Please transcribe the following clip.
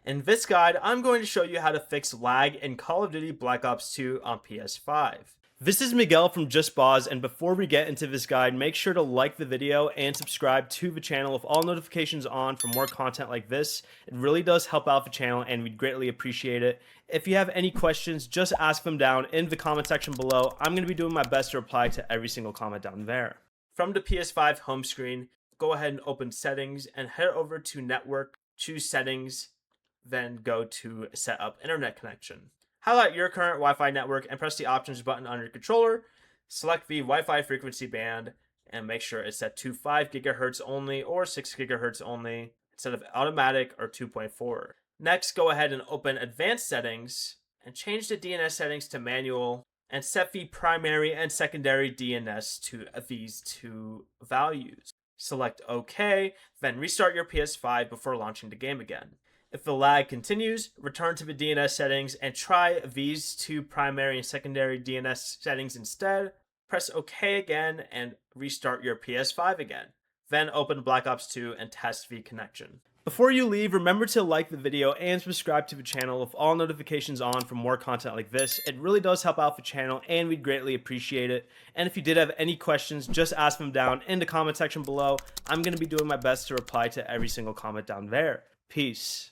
In this guide, I'm going to show you how to fix lag in Call of Duty Black Ops 2 on PS5. This is Miguel from Just Boz, and before we get into this guide, make sure to like the video and subscribe to the channel with all notifications on for more content like this. It really does help out the channel and we'd greatly appreciate it. If you have any questions, just ask them down in the comment section below. I'm going to be doing my best to reply to every single comment down there. From the PS5 home screen, go ahead and open settings and head over to network, choose settings, then go to set up internet connection. Highlight your current Wi-Fi network and press the options button on your controller. Select the Wi-Fi frequency band and make sure it's set to 5 GHz only or 6 GHz only instead of automatic or 2.4. Next, go ahead and open advanced settings and change the DNS settings to manual and set the primary and secondary DNS to these two values. Select OK, then restart your PS5 before launching the game again. If the lag continues, return to the DNS settings and try these two primary and secondary DNS settings instead. Press OK again and restart your PS5 again. Then open Black Ops 2 and test the connection. Before you leave, remember to like the video and subscribe to the channel with all notifications on for more content like this. It really does help out the channel and we'd greatly appreciate it. And if you did have any questions, just ask them down in the comment section below. I'm going to be doing my best to reply to every single comment down there. Peace.